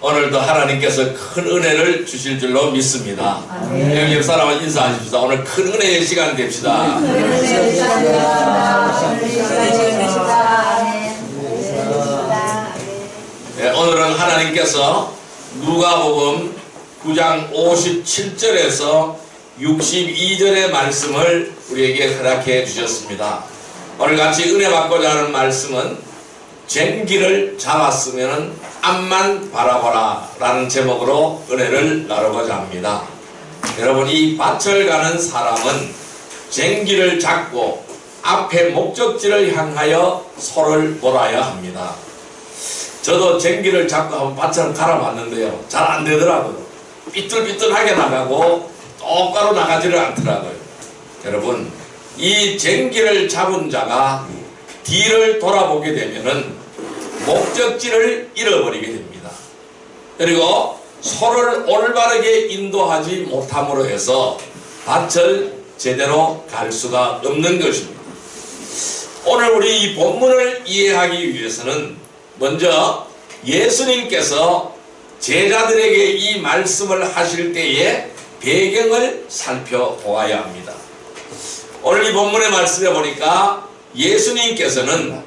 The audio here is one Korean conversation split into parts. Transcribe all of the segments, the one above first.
오늘도 하나님께서 큰 은혜를 주실 줄로 믿습니다. 여기 옆 사람은 인사하십시다. 오늘 큰 은혜의 시간 됩시다. 네, 오늘은 하나님께서 누가복음 9장 57절에서 62절의 말씀을 우리에게 허락해 주셨습니다. 오늘 같이 은혜 받고자 하는 말씀은 쟁기를 잡았으면 앞만 바라보라 라는 제목으로 은혜를 나누고자 합니다. 여러분, 이 밭을 가는 사람은 쟁기를 잡고 앞에 목적지를 향하여 소를 몰아야 합니다. 저도 쟁기를 잡고 한번 밭을 갈아봤는데요, 잘 안 되더라고요. 삐뚤삐뚤하게 나가고 똑바로 나가지를 않더라고요. 여러분, 이 쟁기를 잡은 자가 뒤를 돌아보게 되면은 목적지를 잃어버리게 됩니다. 그리고 소를 올바르게 인도하지 못함으로 해서 밭을 제대로 갈 수가 없는 것입니다. 오늘 우리 이 본문을 이해하기 위해서는 먼저 예수님께서 제자들에게 이 말씀을 하실 때의 배경을 살펴보아야 합니다. 오늘 이 본문의 말씀에 보니까 예수님께서는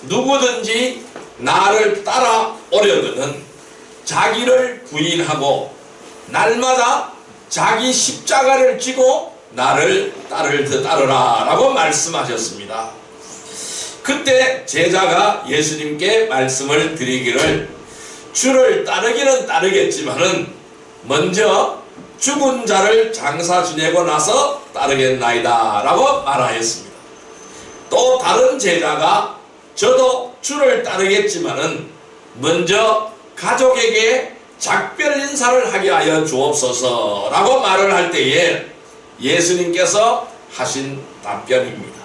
누구든지 나를 따라오려거든 자기를 부인하고 날마다 자기 십자가를 지고 나를 따르라 라고 말씀하셨습니다. 그때 제자가 예수님께 말씀을 드리기를 주를 따르기는 따르겠지만은 먼저 죽은 자를 장사 지내고 나서 따르겠나이다 라고 말하였습니다. 또 다른 제자가 저도 주를 따르겠지만은 먼저 가족에게 작별 인사를 하게 하여 주옵소서 라고 말을 할 때에 예수님께서 하신 답변입니다.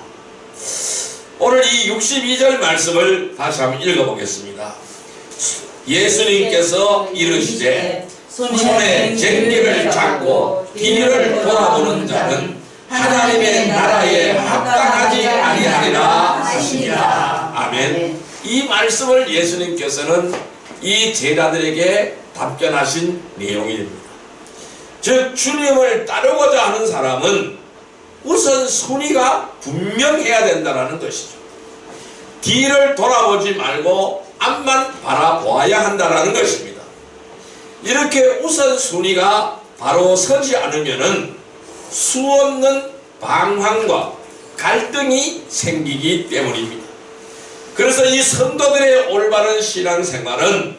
오늘 이 62절 말씀을 다시 한번 읽어보겠습니다. 예수님께서 이르시되 손에 쟁기를 잡고 뒤를 돌아보는 자는 하나님의 나라에 합당하지 아니하리라 하시니라. 아멘. 이 말씀을 예수님께서는 이 제자들에게 답변하신 내용입니다. 즉 주님을 따르고자 하는 사람은 우선 순위가 분명해야 된다는 것이죠. 뒤를 돌아보지 말고 앞만 바라보아야 한다는 것입니다. 이렇게 우선 순위가 바로 서지 않으면은 수없는 방황과 갈등이 생기기 때문입니다. 그래서 이 성도들의 올바른 신앙생활은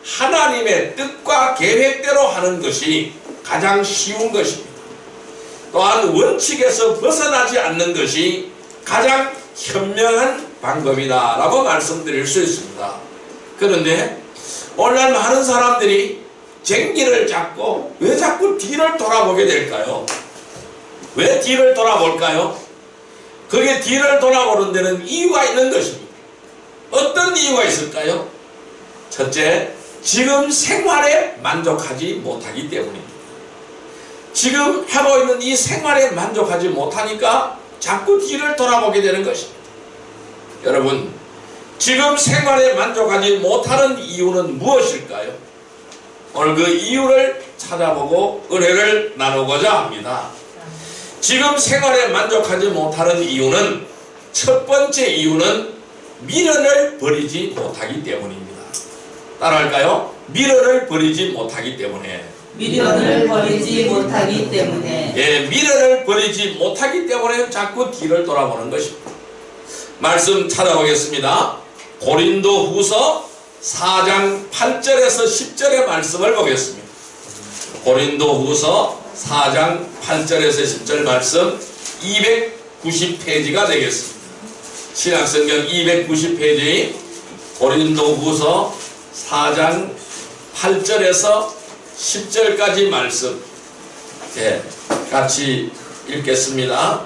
하나님의 뜻과 계획대로 하는 것이 가장 쉬운 것입니다. 또한 원칙에서 벗어나지 않는 것이 가장 현명한 방법이다 라고 말씀드릴 수 있습니다. 그런데 오늘날 많은 사람들이 쟁기를 잡고 왜 자꾸 뒤를 돌아보게 될까요? 왜 뒤를 돌아볼까요? 그게 뒤를 돌아보는 데는 이유가 있는 것입니다. 어떤 이유가 있을까요? 첫째, 지금 생활에 만족하지 못하기 때문입니다. 지금 하고 있는 이 생활에 만족하지 못하니까 자꾸 뒤를 돌아보게 되는 것입니다. 여러분, 지금 생활에 만족하지 못하는 이유는 무엇일까요? 오늘 그 이유를 찾아보고 은혜를 나누고자 합니다. 지금 생활에 만족하지 못하는 이유는, 첫 번째 이유는 미련을 버리지 못하기 때문입니다. 따라할까요? 미련을 버리지 못하기 때문에. 미련을 버리지 못하기 때문에. 예, 미련을 버리지 못하기 때문에 자꾸 뒤를 돌아보는 것입니다. 말씀 찾아보겠습니다. 고린도 후서 4장 8절에서 10절의 말씀을 보겠습니다. 고린도 후서 4장 8절에서 10절 말씀 290페이지가 되겠습니다. 신약성경 290페이지 고린도 후서 4장 8절에서 10절까지 말씀, 예, 같이 읽겠습니다.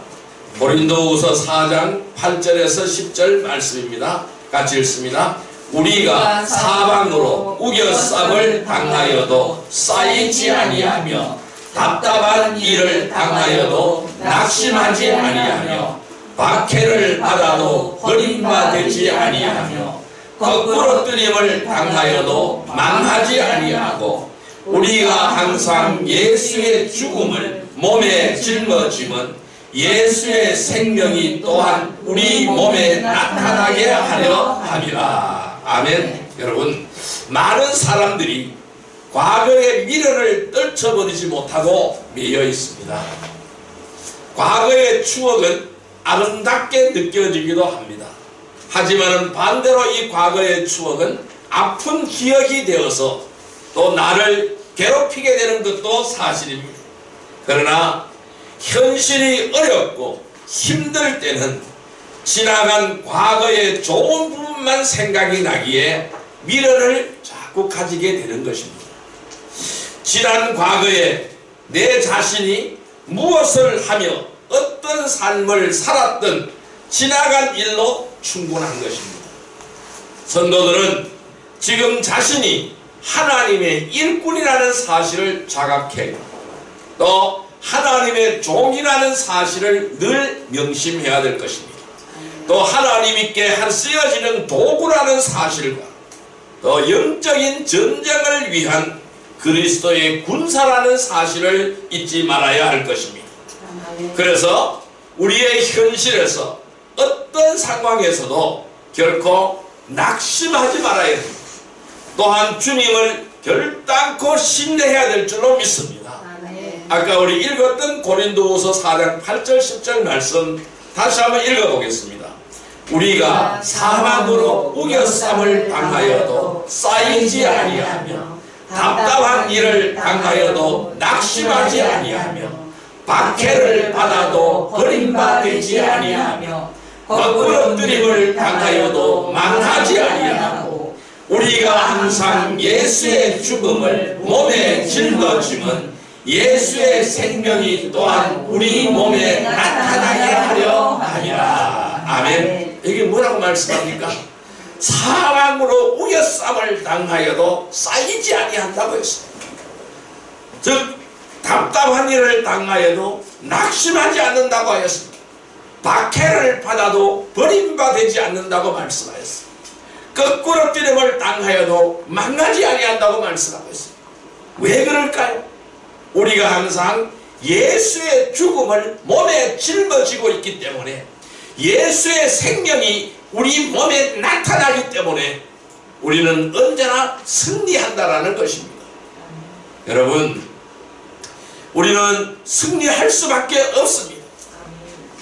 고린도후서 4장 8절에서 10절 말씀입니다. 같이 읽습니다. 우리가 사방으로 우겨쌈을 당하여도 쌓이지 아니하며 답답한 일을 당하여도 낙심하지 아니하며 박해를 받아도 버림받지 아니하며 거꾸러뜨림을 당하여도 망하지 아니하고 우리가 항상 예수의 죽음을 몸에 짊어짐은 예수의 생명이 또한 우리 몸에 나타나게 하려 함이라. 아멘. 여러분, 많은 사람들이 과거의 미련을 떨쳐버리지 못하고 매여 있습니다. 과거의 추억은 아름답게 느껴지기도 합니다. 하지만 반대로 이 과거의 추억은 아픈 기억이 되어서 또 나를 괴롭히게 되는 것도 사실입니다. 그러나 현실이 어렵고 힘들 때는 지나간 과거의 좋은 부분만 생각이 나기에 미련을 자꾸 가지게 되는 것입니다. 지난 과거에 내 자신이 무엇을 하며 어떤 삶을 살았던 지나간 일로 충분한 것입니다. 성도들은 지금 자신이 하나님의 일꾼이라는 사실을 자각해요. 또 하나님의 종이라는 사실을 늘 명심해야 될 것입니다. 또 하나님께 쓰여지는 도구라는 사실과 또 영적인 전쟁을 위한 그리스도의 군사라는 사실을 잊지 말아야 할 것입니다. 그래서 우리의 현실에서 어떤 상황에서도 결코 낙심하지 말아야 됩니다. 또한 주님을 결단코 신뢰해야 될 줄로 믿습니다. 아까 우리 읽었던 고린도후서 4장 8절 10절 말씀 다시 한번 읽어보겠습니다. 우리가 사망으로 우겨쌈을 당하여도 쌓이지 아니하며 답답한 일을 당하여도 낙심하지 아니하며 박해를 받아도 버림받지 아니하며 거꾸러뜨림을 당하여도 망하지 아니하고 우리가 항상 예수의 죽음을 몸에 짊어짐은 예수의 생명이 또한 우리 몸에 나타나게 하려 함이라. 아멘. 이게 뭐라고 말씀합니까? 사망으로 우겨쌈을 당하여도 쌓이지 아니한다고 했습니다. 즉 답답한 일을 당하여도 낙심하지 않는다고 하였습니다. 박해를 받아도 버림받지 않는다고 말씀하였습니다. 거꾸러뜨림을 당하여도 망하지 아니한다고 말씀하고 있습니다. 왜 그럴까요? 우리가 항상 예수의 죽음을 몸에 짊어지고 있기 때문에 예수의 생명이 우리 몸에 나타나기 때문에 우리는 언제나 승리한다라는 것입니다. 여러분, 우리는 승리할 수밖에 없습니다.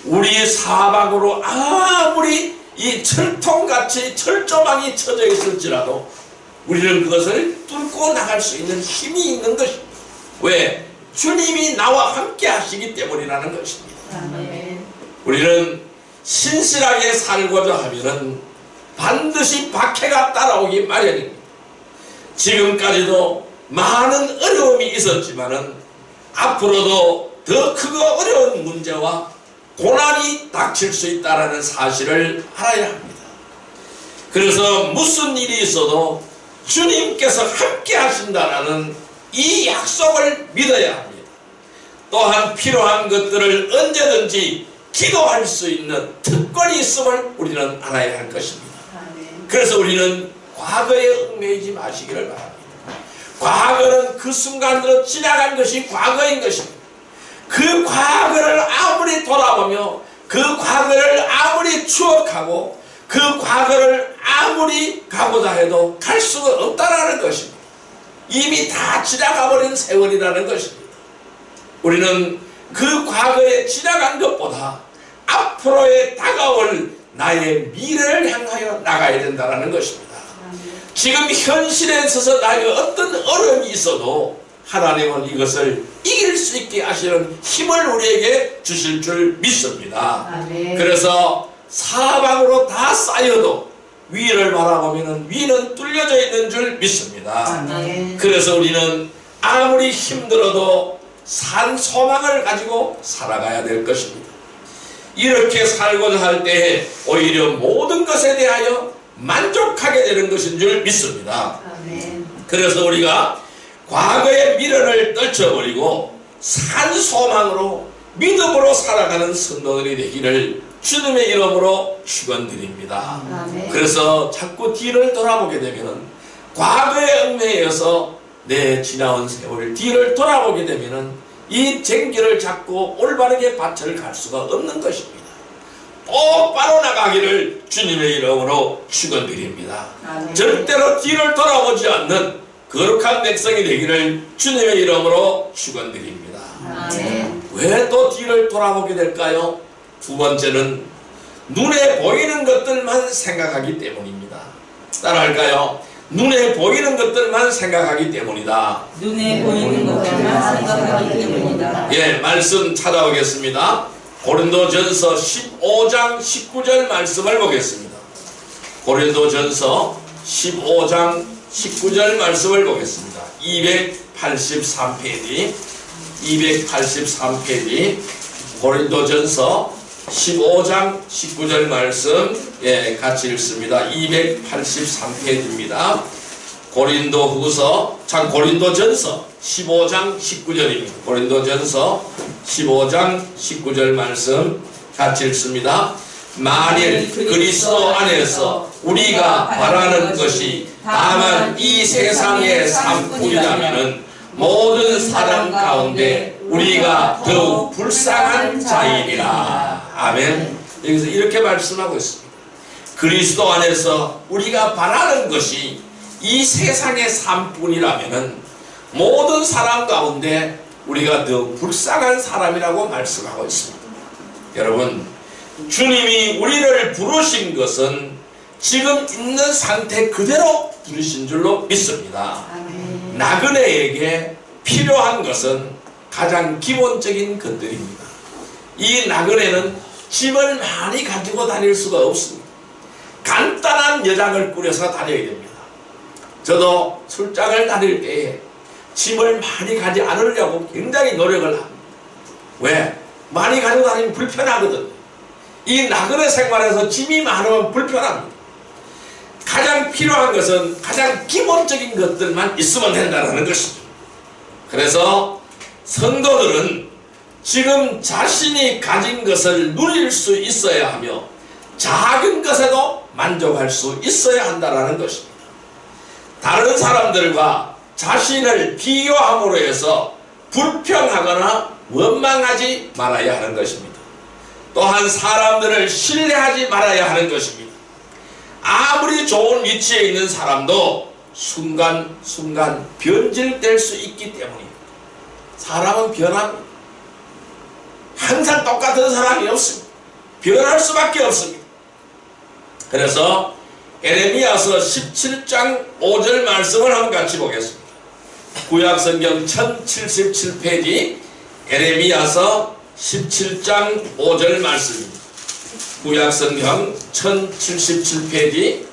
우리 사방으로 아무리 이 철통같이 철조망이 쳐져 있을지라도 우리는 그것을 뚫고 나갈 수 있는 힘이 있는 것입니다. 왜? 주님이 나와 함께 하시기 때문이라는 것입니다. 우리는 신실하게 살고자 하면은 반드시 박해가 따라오기 마련입니다. 지금까지도 많은 어려움이 있었지만은 앞으로도 더 크고 어려운 문제와 고난이 닥칠 수 있다는 사실을 알아야 합니다. 그래서 무슨 일이 있어도 주님께서 함께 하신다는 이 약속을 믿어야 합니다. 또한 필요한 것들을 언제든지 기도할 수 있는 특권이 있음을 우리는 알아야 할 것입니다. 그래서 우리는 과거에 얽매이지 마시기를 바랍니다. 과거는 그 순간으로 지나간 것이 과거인 것입니다. 그 과거를 아무리 돌아보며 그 과거를 아무리 추억하고 그 과거를 아무리 가고자 해도 갈 수가 없다라는 것입니다. 이미 다 지나가버린 세월이라는 것입니다. 우리는 그 과거에 지나간 것보다 앞으로에 다가올 나의 미래를 향하여 나가야 된다는 것입니다. 지금 현실에 있어서 나에게 어떤 어려움이 있어도 하나님은 이것을 이길 수 있게 하시는 힘을 우리에게 주실 줄 믿습니다. 아멘. 그래서 사방으로 다 쌓여도 위를 바라보면 위는 뚫려져 있는 줄 믿습니다. 아멘. 그래서 우리는 아무리 힘들어도 산 소망을 가지고 살아가야 될 것입니다. 이렇게 살고자 할 때 오히려 모든 것에 대하여 만족하게 되는 것인 줄 믿습니다. 아멘. 그래서 우리가 과거의 미련을 떨쳐버리고 산 소망으로 믿음으로 살아가는 성도들이 되기를 주님의 이름으로 축원드립니다. 아멘. 그래서 자꾸 뒤를 돌아보게 되면은 과거의 얽매여서 내 지나온 세월 뒤를 돌아보게 되면은 이 쟁기를 잡고 올바르게 밭을 갈 수가 없는 것입니다. 똑바로 나가기를 주님의 이름으로 축원드립니다. 아멘. 절대로 뒤를 돌아보지 않는 거룩한 백성이 되기를 주님의 이름으로 축원드립니다. 아멘. 왜 또 뒤를 돌아보게 될까요? 두 번째는 눈에 보이는 것들만 생각하기 때문입니다. 따라할까요? 눈에 보이는 것들만 생각하기 때문이다. 눈에 보이는 것들만 생각하기 때문이다. 예, 말씀 찾아오겠습니다. 고린도전서 15장 19절 말씀을 보겠습니다. 고린도전서 15장 19절 말씀을 보겠습니다. 283페이지 283페이지 고린도전서 15장 19절 말씀 같이 읽습니다. 283페이지입니다. 고린도전서 15장 19절입니다. 고린도전서 15장 19절 말씀 같이 읽습니다. 만일 그리스도 안에서 우리가 바라는 것이 다만 이 세상의 삶뿐이라면 모든 사람 가운데 우리가 더욱 불쌍한 자이니라. 아멘. 여기서 이렇게 말씀하고 있습니다. 그리스도 안에서 우리가 바라는 것이 이 세상의 삶뿐이라면 모든 사람 가운데 우리가 더욱 불쌍한 사람이라고 말씀하고 있습니다. 여러분, 주님이 우리를 부르신 것은 지금 있는 상태 그대로 부르신 줄로 믿습니다. 아멘. 나그네에게 필요한 것은 가장 기본적인 것들입니다. 이 나그네는 짐을 많이 가지고 다닐 수가 없습니다. 간단한 여장을 꾸려서 다녀야 됩니다. 저도 출장을 다닐 때에 짐을 많이 가지 않으려고 굉장히 노력을 합니다. 왜? 많이 가지고 다니면 불편하거든요. 이 나그네 생활에서 짐이 많으면 불편합니다. 가장 필요한 것은 가장 기본적인 것들만 있으면 된다는 것입니다. 그래서 성도들은 지금 자신이 가진 것을 누릴 수 있어야 하며 작은 것에도 만족할 수 있어야 한다는 것입니다. 다른 사람들과 자신을 비교함으로 해서 불평하거나 원망하지 말아야 하는 것입니다. 또한 사람들을 신뢰하지 말아야 하는 것입니다. 아무리 좋은 위치에 있는 사람도 순간순간 변질될 수 있기 때문입니다. 사람은 변합니다. 항상 똑같은 사람이 없습니다. 변할 수밖에 없습니다. 그래서 에레미야서 17장 5절 말씀을 한번 같이 보겠습니다. 구약성경 1077페이지 에레미야서 17장 5절 말씀입니다. 구약성경 1077페이지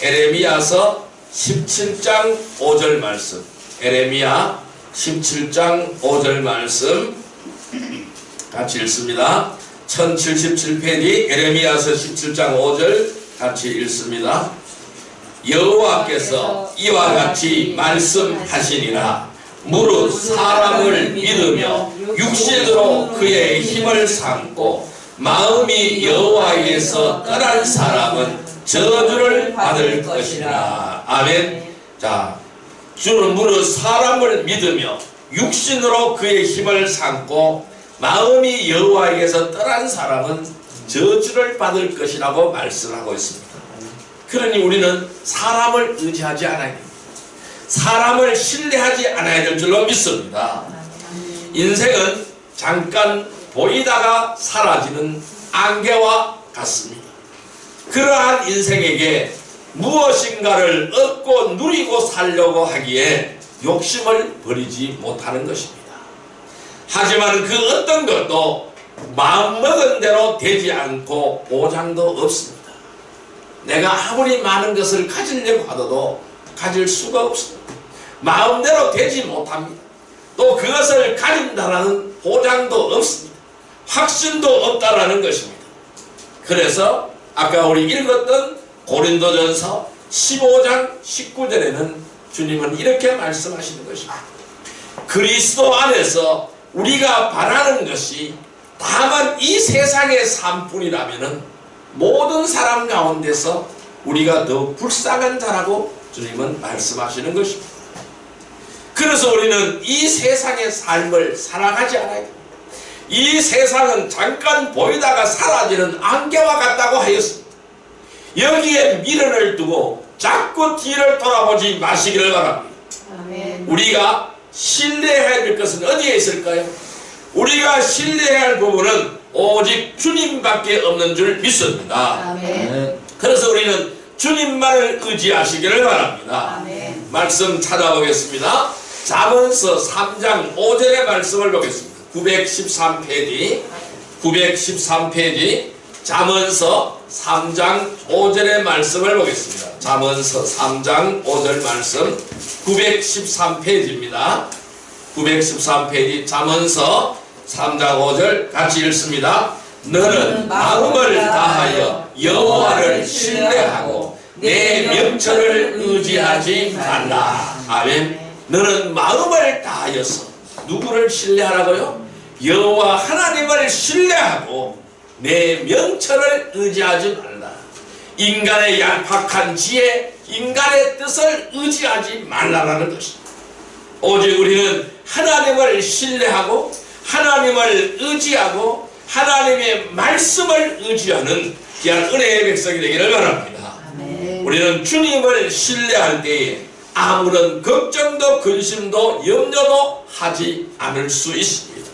에레미야서 17장 5절 말씀. 에레미야 17장 5절 말씀 같이 읽습니다. 1077페이지 에레미야서 17장 5절 같이 읽습니다. 여호와께서 이와 같이 말씀하시니라. 무릇 사람을 믿으며 육신으로 그의 힘을 삼고 마음이 여호와에게서 떠난 사람은 저주를 받을 것이라. 아멘. 자, 주는 무릇 사람을 믿으며 육신으로 그의 힘을 삼고 마음이 여호와에게서 떠난 사람은 저주를 받을 것이라고 말씀하고 있습니다. 그러니 우리는 사람을 의지하지 않아야 됩니다. 사람을 신뢰하지 않아야 될 줄로 믿습니다. 인생은 잠깐 보이다가 사라지는 안개와 같습니다. 그러한 인생에게 무엇인가를 얻고 누리고 살려고 하기에 욕심을 버리지 못하는 것입니다. 하지만 그 어떤 것도 마음먹은 대로 되지 않고 보장도 없습니다. 내가 아무리 많은 것을 가지려고 하더라도 가질 수가 없습니다. 마음대로 되지 못합니다. 또 그것을 가진다라는 보장도 없습니다. 확신도 없다라는 것입니다. 그래서 아까 우리 읽었던 고린도전서 15장 19절에는 주님은 이렇게 말씀하시는 것입니다. 그리스도 안에서 우리가 바라는 것이 다만 이 세상의 삶뿐이라면은 모든 사람 가운데서 우리가 더 불쌍한 자라고 주님은 말씀하시는 것입니다. 그래서 우리는 이 세상의 삶을 살아가지 않아야 됩니다. 이 세상은 잠깐 보이다가 사라지는 안개와 같다고 하였습니다. 여기에 미련을 두고 자꾸 뒤를 돌아보지 마시기를 바랍니다. 아멘. 우리가 신뢰해야 될 것은 어디에 있을까요? 우리가 신뢰해야 할 부분은 오직 주님밖에 없는 줄 믿습니다. 아멘. 그래서 우리는 주님만을 의지하시기를 바랍니다. 아멘. 말씀 찾아보겠습니다. 잠언서 3장 5절의 말씀을 보겠습니다. 913페이지 잠언서 3장 5절의 말씀을 보겠습니다. 잠언서 3장 5절 말씀 913페이지입니다. 913페이지 잠언서 3장 5절 같이 읽습니다. 너는 마음을 다하여 여호와를 신뢰하고 내 명철을 의지하지 말라. 아멘. 너는 마음을 다하여서 누구를 신뢰하라고요? 여호와 하나님을 신뢰하고 내 명철을 의지하지 말라. 인간의 얄팍한 지혜, 인간의 뜻을 의지하지 말라라는 것입니다. 오직 우리는 하나님을 신뢰하고 하나님을 의지하고 하나님의 말씀을 의지하는 귀한 은혜의 백성이 되기를 바랍니다. 아멘. 우리는 주님을 신뢰할 때에 아무런 걱정도 근심도 염려도 하지 않을 수 있습니다.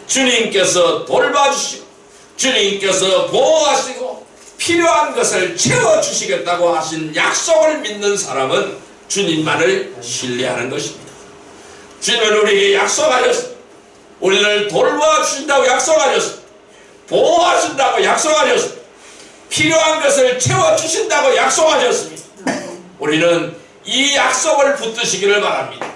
주님께서 돌봐주시고 주님께서 보호하시고 필요한 것을 채워주시겠다고 하신 약속을 믿는 사람은 주님만을 신뢰하는 것입니다. 주님은 우리에게 약속하셨습니다. 우리를 돌봐주신다고 약속하셨습니다. 보호하신다고 약속하셨습니다. 필요한 것을 채워주신다고 약속하셨습니다. 우리는 이 약속을 붙드시기를 바랍니다.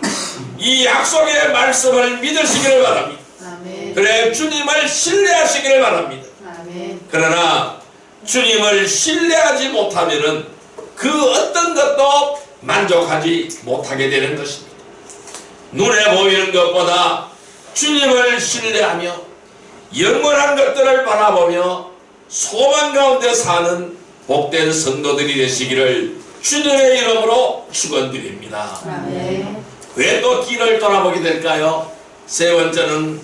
이 약속의 말씀을 믿으시기를 바랍니다. 아멘. 그래 주님을 신뢰하시기를 바랍니다. 아멘. 그러나 주님을 신뢰하지 못하면은 그 어떤 것도 만족하지 못하게 되는 것입니다. 눈에 보이는 것보다 주님을 신뢰하며 영원한 것들을 바라보며 소망 가운데 사는 복된 성도들이 되시기를 주님의 이름으로 축원드립니다. 아멘. 왜 또 길을 돌아보게 될까요? 세 번째는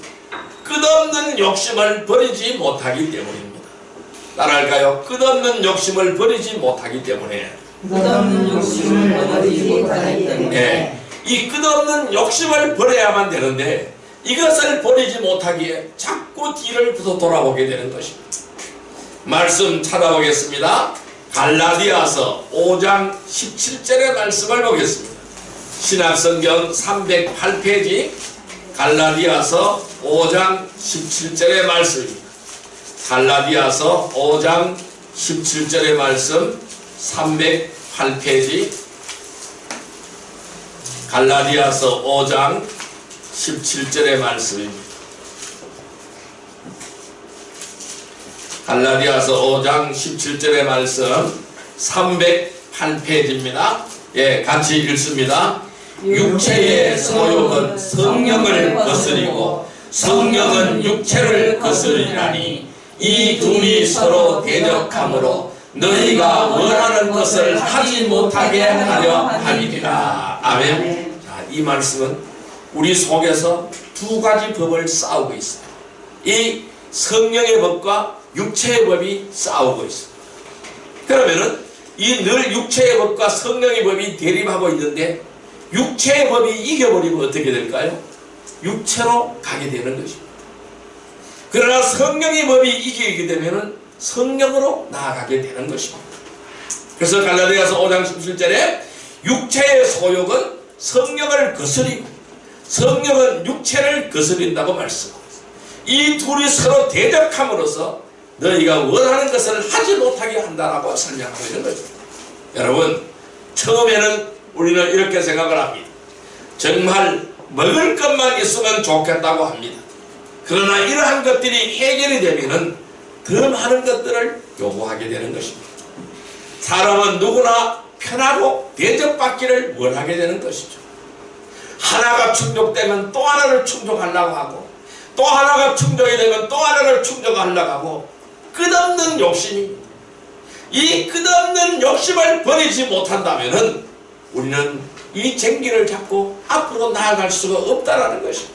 끝없는 욕심을 버리지 못하기 때문입니다. 따라할까요? 끝없는 욕심을 버리지 못하기 때문에. 끝없는 욕심을 버리지 못하기 때문에. 이 끝없는 욕심을 버려야만 되는데 이것을 버리지 못하기에 자꾸 뒤를 돌아보게 되는 것입니다. 말씀 찾아보겠습니다. 갈라디아서 5장 17절의 말씀을 보겠습니다. 신약성경 308페이지 갈라디아서 5장 17절의 말씀입니다. 갈라디아서 5장 17절의 말씀 308페이지 갈라디아서 5장 17절의 말씀입니다. 갈라디아서 5장 17절의 말씀 308페이지입니다. 예, 같이 읽습니다. 육체의 소욕은 성령을 거스리고 성령은 육체를 거스리라니 이 둘이 서로 대적하므로 너희가 원하는 것을 하지 못하게 하려 함이니라. 아멘. 자, 이 말씀은 우리 속에서 두 가지 법을 싸우고 있어요. 이 성령의 법과 육체의 법이 싸우고 있어요. 그러면은 이 늘 육체의 법과 성령의 법이 대립하고 있는데 육체의 법이 이겨버리면 어떻게 될까요? 육체로 가게 되는 것입니다. 그러나 성령의 법이 이기게 되면은 성령으로 나아가게 되는 것입니다. 그래서 갈라디아서 5장 17절에 육체의 소욕은 성령을 거스리고 성령은 육체를 거스린다고 말씀합니다. 이 둘이 서로 대적함으로써 너희가 원하는 것을 하지 못하게 한다라고 설명하고 있는 거죠. 여러분, 처음에는 우리는 이렇게 생각을 합니다. 정말 먹을 것만 있으면 좋겠다고 합니다. 그러나 이러한 것들이 해결이 되면은 더 많은 것들을 요구하게 되는 것입니다. 사람은 누구나 편하고 대접받기를 원하게 되는 것이죠. 하나가 충족되면 또 하나를 충족하려고 하고 또 하나가 충족이 되면 또 하나를 충족하려고 하고 끝없는 욕심이, 이 끝없는 욕심을 버리지 못한다면 우리는 이 쟁기를 잡고 앞으로 나아갈 수가 없다라는 것입니다.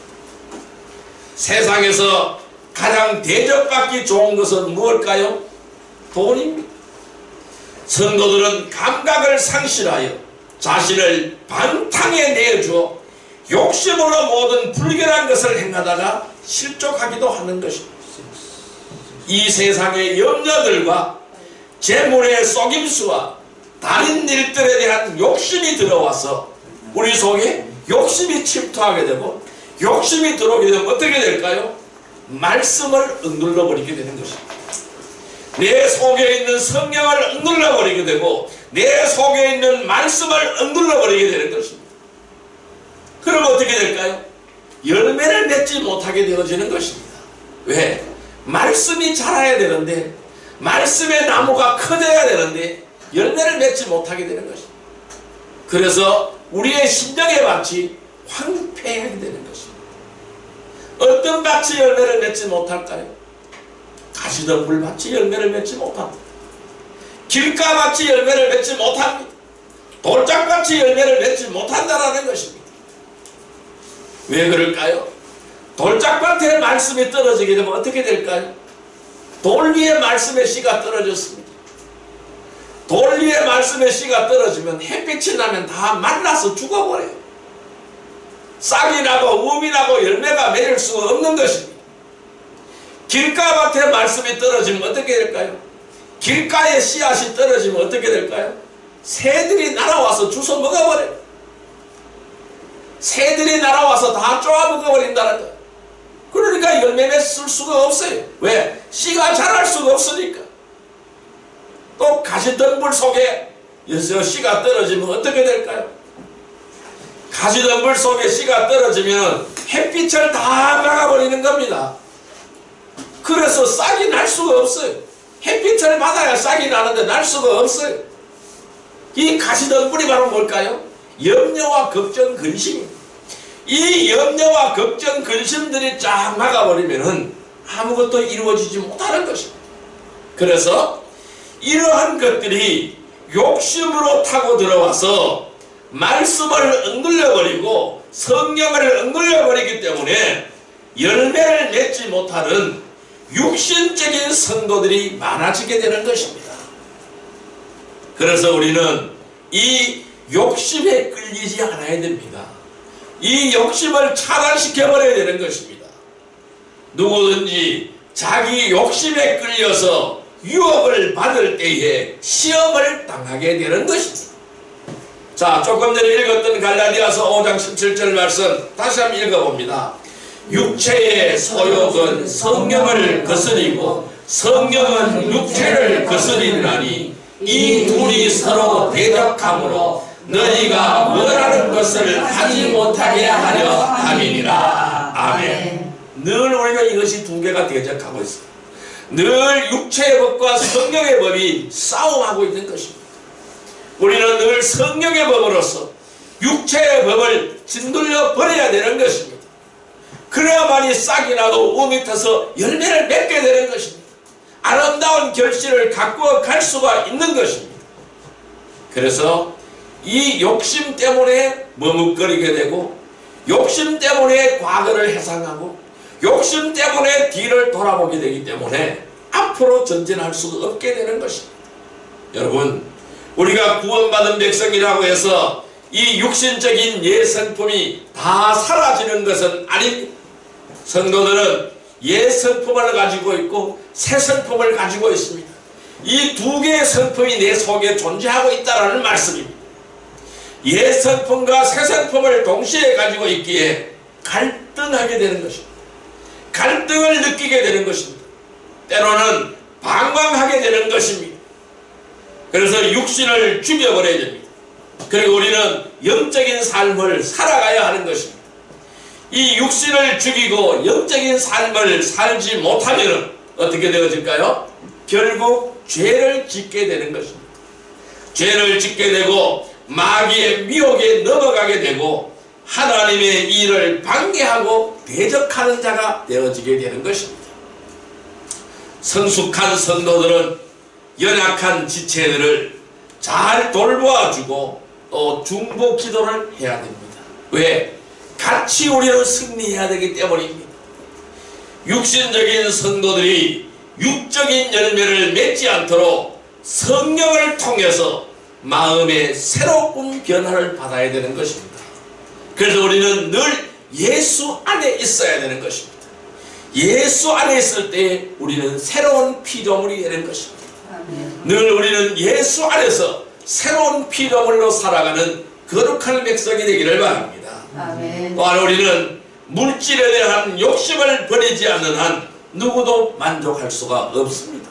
세상에서 가장 대접받기 좋은 것은 무엇일까요? 돈입니다. 성도들은 감각을 상실하여 자신을 방탕에 내어주어 욕심으로 모든 불결한 것을 행하다가 실족하기도 하는 것입니다. 이 세상의 염려들과 재물의 속임수와 다른 일들에 대한 욕심이 들어와서 우리 속에 욕심이 침투하게 되고, 욕심이 들어오게 되면 어떻게 될까요? 말씀을 억눌러 버리게 되는 것입니다. 내 속에 있는 성령을 억눌러 버리게 되고 내 속에 있는 말씀을 억눌러 버리게 되는 것입니다. 그럼 어떻게 될까요? 열매를 맺지 못하게 되어지는 것입니다. 왜? 말씀이 자라야 되는데, 말씀의 나무가 커져야 되는데 열매를 맺지 못하게 되는 것입니다. 그래서 우리의 심령의 밭이 황폐하게 되는 것입니다. 어떤 밭이 열매를 맺지 못할까요? 가시덤불 밭이 열매를 맺지 못합니다. 길가밭이 열매를 맺지 못합니다. 돌짝밭이 열매를 맺지 못한다라는 것입니다. 왜 그럴까요? 돌짝밭에 말씀이 떨어지게 되면 어떻게 될까요? 돌 위에 말씀의 씨가 떨어졌습니다. 돌 위에 말씀의 씨가 떨어지면 햇빛이 나면 다 말라서 죽어버려요. 싹이 나고 우미 나고 열매가 맺을 수가 없는 것입니다. 길가밭에 말씀이 떨어지면 어떻게 될까요? 길가에 씨앗이 떨어지면 어떻게 될까요? 새들이 날아와서 주워 먹어버려요. 새들이 날아와서 다 쪼아 먹어버린다는 거예요. 그러니까 열매 맺을 수가 없어요. 왜? 씨가 자랄 수가 없으니까. 또 가시덤불 속에 씨가 떨어지면 어떻게 될까요? 가시덤불 속에 씨가 떨어지면 햇빛을 다 막아버리는 겁니다. 그래서 싹이 날 수가 없어요. 햇빛을 받아야 싹이 나는데 날 수가 없어요. 이 가시덤불이 바로 뭘까요? 염려와 걱정, 근심입니다. 이 염려와 걱정, 근심들이 쫙 막아버리면 아무것도 이루어지지 못하는 것입니다. 그래서 이러한 것들이 욕심으로 타고 들어와서 말씀을 억눌려버리고 성령을 억눌려버리기 때문에 열매를 맺지 못하는 육신적인 성도들이 많아지게 되는 것입니다. 그래서 우리는 이 욕심에 끌리지 않아야 됩니다. 이 욕심을 차단시켜버려야 되는 것입니다. 누구든지 자기 욕심에 끌려서 유혹을 받을 때에 시험을 당하게 되는 것입니다. 자, 조금 전에 읽었던 갈라디아서 5장 17절 말씀 다시 한번 읽어봅니다. 육체의 소욕은 성령을 거스리고 성령은 육체를 거스리나니 이 둘이 서로 대적하므로 너희가 원하는 것을 하지 못하게 하려 함이니라. 아멘. 늘 우리는 이것이 두 개가 대적하고 있습니다. 늘 육체의 법과 성령의 법이 싸움하고 있는 것입니다. 우리는 늘 성령의 법으로서 육체의 법을 짓눌려 버려야 되는 것입니다. 그래야만이 싹이 나고 우미 터서 열매를 맺게 되는 것입니다. 아름다운 결실을 갖고 갈 수가 있는 것입니다. 그래서 이 욕심 때문에 머뭇거리게 되고, 욕심 때문에 과거를 회상하고, 욕심 때문에 뒤를 돌아보게 되기 때문에 앞으로 전진할 수 없게 되는 것입니다. 여러분, 우리가 구원받은 백성이라고 해서 이 육신적인 예성품이 다 사라지는 것은 아닙니다. 성도들은 예성품을 가지고 있고 새 성품을 가지고 있습니다. 이 두 개의 성품이 내 속에 존재하고 있다는 말씀입니다. 예성품과 새 성품을 동시에 가지고 있기에 갈등하게 되는 것입니다. 갈등을 느끼게 되는 것입니다. 때로는 방황하게 되는 것입니다. 그래서 육신을 죽여버려야 됩니다. 그리고 우리는 영적인 삶을 살아가야 하는 것입니다. 이 육신을 죽이고 영적인 삶을 살지 못하면 어떻게 되어질까요? 결국 죄를 짓게 되는 것입니다. 죄를 짓게 되고 마귀의 미혹에 넘어가게 되고 하나님의 일을 방해하고 대적하는 자가 되어지게 되는 것입니다. 성숙한 성도들은 연약한 지체들을 잘 돌보아주고 또 중보 기도를 해야 됩니다. 왜? 같이 우리는 승리해야 되기 때문입니다. 육신적인 성도들이 육적인 열매를 맺지 않도록 성령을 통해서 마음의 새로운 변화를 받아야 되는 것입니다. 그래서 우리는 늘 예수 안에 있어야 되는 것입니다. 예수 안에 있을 때 우리는 새로운 피조물이 되는 것입니다. 늘 우리는 예수 안에서 새로운 피조물로 살아가는 거룩한 백성이 되기를 바랍니다. 또한 우리는 물질에 대한 욕심을 버리지 않는 한 누구도 만족할 수가 없습니다.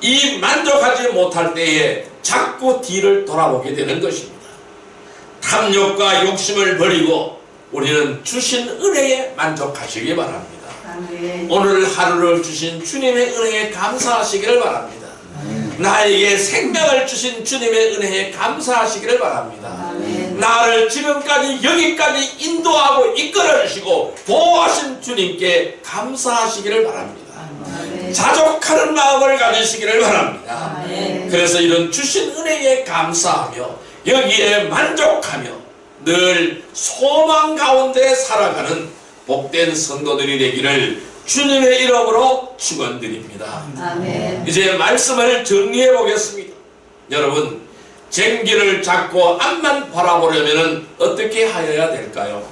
이 만족하지 못할 때에 자꾸 뒤를 돌아보게 되는 것입니다. 탐욕과 욕심을 버리고 우리는 주신 은혜에 만족하시기 바랍니다. 오늘 하루를 주신 주님의 은혜에 감사하시기를 바랍니다. 나에게 생명을 주신 주님의 은혜에 감사하시기를 바랍니다. 나를 지금까지 여기까지 인도하고 이끌어 주시고 보호하신 주님께 감사하시기를 바랍니다. 자족하는 마음을 가지시기를 바랍니다. 그래서 이런 주신 은혜에 감사하며 여기에 만족하며 늘 소망 가운데 살아가는 복된 성도들이 되기를 주님의 이름으로 축원드립니다. 이제 말씀을 정리해 보겠습니다. 여러분, 쟁기를 잡고 앞만 바라보려면 어떻게 하여야 될까요?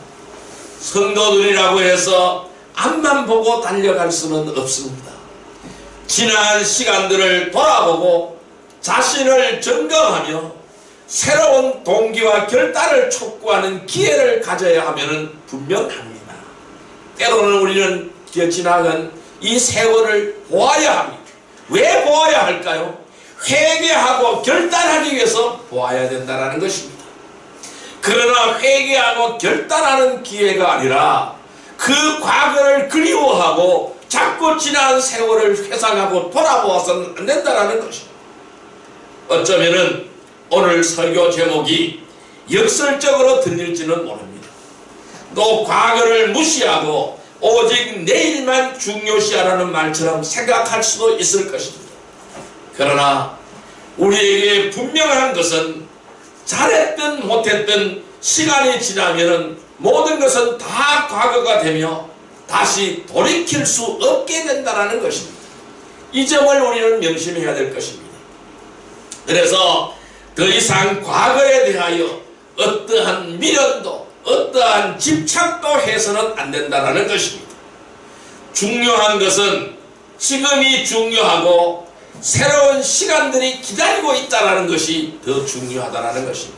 성도들이라고 해서 앞만 보고 달려갈 수는 없습니다. 지난 시간들을 돌아보고 자신을 점검하며 새로운 동기와 결단을 촉구하는 기회를 가져야 하면 분명합니다. 때로는 우리는 지나간 이 세월을 보아야 합니다. 왜 보아야 할까요? 회개하고 결단하기 위해서 보아야 된다는 것입니다. 그러나 회개하고 결단하는 기회가 아니라 그 과거를 그리워하고 자꾸 지난 세월을 회상하고 돌아보아서는 안 된다는 것입니다. 어쩌면은 오늘 설교 제목이 역설적으로 들릴지는 모릅니다. 또 과거를 무시하고 오직 내일만 중요시하라는 말처럼 생각할 수도 있을 것입니다. 그러나 우리에게 분명한 것은 잘했든 못했든 시간이 지나면 모든 것은 다 과거가 되며 다시 돌이킬 수 없게 된다는 것입니다. 이 점을 우리는 명심해야 될 것입니다. 그래서 더 이상 과거에 대하여 어떠한 미련도 어떠한 집착도 해서는 안 된다는 것입니다. 중요한 것은 지금이 중요하고 새로운 시간들이 기다리고 있다는 것이 더 중요하다는 것입니다.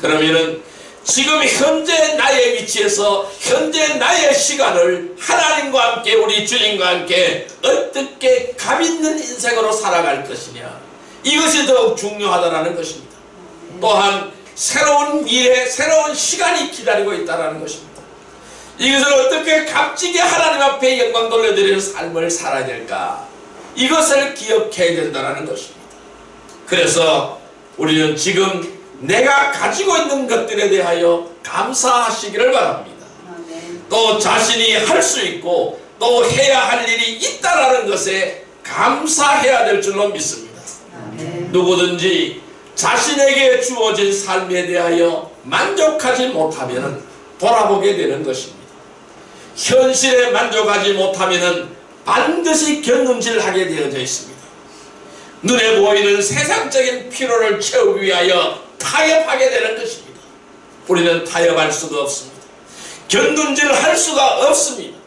그러면은 지금 현재 나의 위치에서 현재 나의 시간을 하나님과 함께 우리 주님과 함께 어떻게 감 있는 인생으로 살아갈 것이냐, 이것이 더욱 중요하다는 것입니다. 또한 새로운 미래, 새로운 시간이 기다리고 있다는 것입니다. 이것을 어떻게 값지게 하나님 앞에 영광 돌려드리는 삶을 살아야 될까, 이것을 기억해야 된다는 것입니다. 그래서 우리는 지금 내가 가지고 있는 것들에 대하여 감사하시기를 바랍니다. 또 자신이 할 수 있고 또 해야 할 일이 있다는 것에 감사해야 될 줄로 믿습니다. 누구든지 자신에게 주어진 삶에 대하여 만족하지 못하면 돌아보게 되는 것입니다. 현실에 만족하지 못하면 반드시 견눈질하게 되어져 있습니다. 눈에 보이는 세상적인 피로를 채우기 위하여 타협하게 되는 것입니다. 우리는 타협할 수가 없습니다. 견눈질할 수가 없습니다.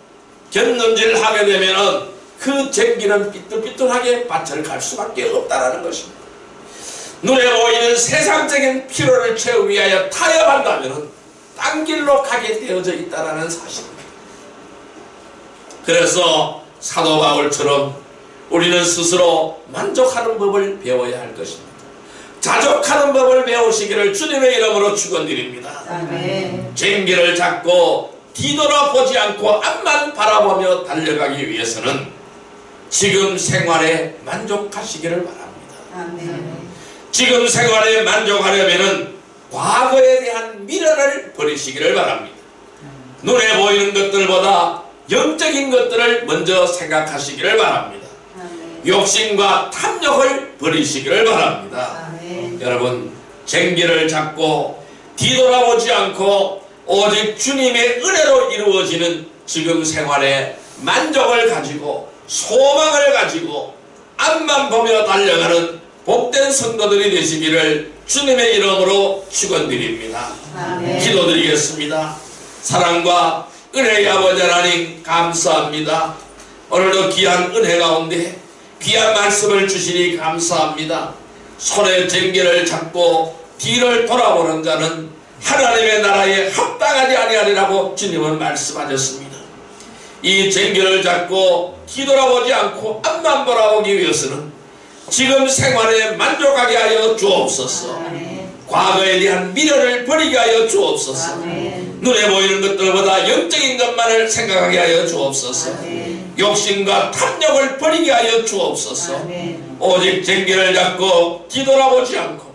견눈질을 하게 되면 그 쟁기는 삐뚤삐뚤하게 밭을 갈 수밖에 없다는 것입니다. 눈에 보이는 세상적인 피로를 채우기 위하여 타협한다면 딴 길로 가게 되어져 있다는 사실입니다. 그래서 사도 바울처럼 우리는 스스로 만족하는 법을 배워야 할 것입니다. 자족하는 법을 배우시기를 주님의 이름으로 축원드립니다. 쟁기를 잡고 뒤돌아보지 않고 앞만 바라보며 달려가기 위해서는 지금 생활에 만족하시기를 바랍니다. 지금 생활에 만족하려면 과거에 대한 미련을 버리시기를 바랍니다. 눈에 보이는 것들보다 영적인 것들을 먼저 생각하시기를 바랍니다. 욕심과 탐욕을 버리시기를 바랍니다. 여러분, 쟁기를 잡고 뒤돌아보지 않고 오직 주님의 은혜로 이루어지는 지금 생활에 만족을 가지고 소망을 가지고 앞만 보며 달려가는 복된 성도들이 되시기를 주님의 이름으로 축원드립니다. 기도드리겠습니다. 사랑과 은혜의 아버지 하나님 감사합니다. 오늘도 귀한 은혜 가운데 귀한 말씀을 주시니 감사합니다. 손에 쟁기를 잡고 뒤를 돌아보는 자는 하나님의 나라에 합당하지 아니하리라고 주님은 말씀하셨습니다. 이 쟁기를 잡고 뒤돌아보지 않고 앞만 바라보기 위해서는 지금 생활에 만족하게 하여 주옵소서. 과거에 대한 미련을 버리게 하여 주옵소서. 눈에 보이는 것들보다 영적인 것만을 생각하게 하여 주옵소서. 욕심과 탐욕을 버리게 하여 주옵소서. 오직 쟁기를 잡고 뒤돌아보지 않고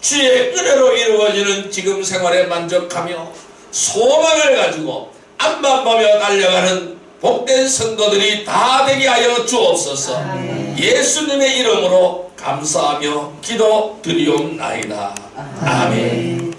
주의 은혜로 이루어지는 지금 생활에 만족하며 소망을 가지고 앞만 보며 달려가는 복된 성도들이 다 되게 하여 주옵소서. 예수님의 이름으로 감사하며 기도드리옵나이다. 아멘.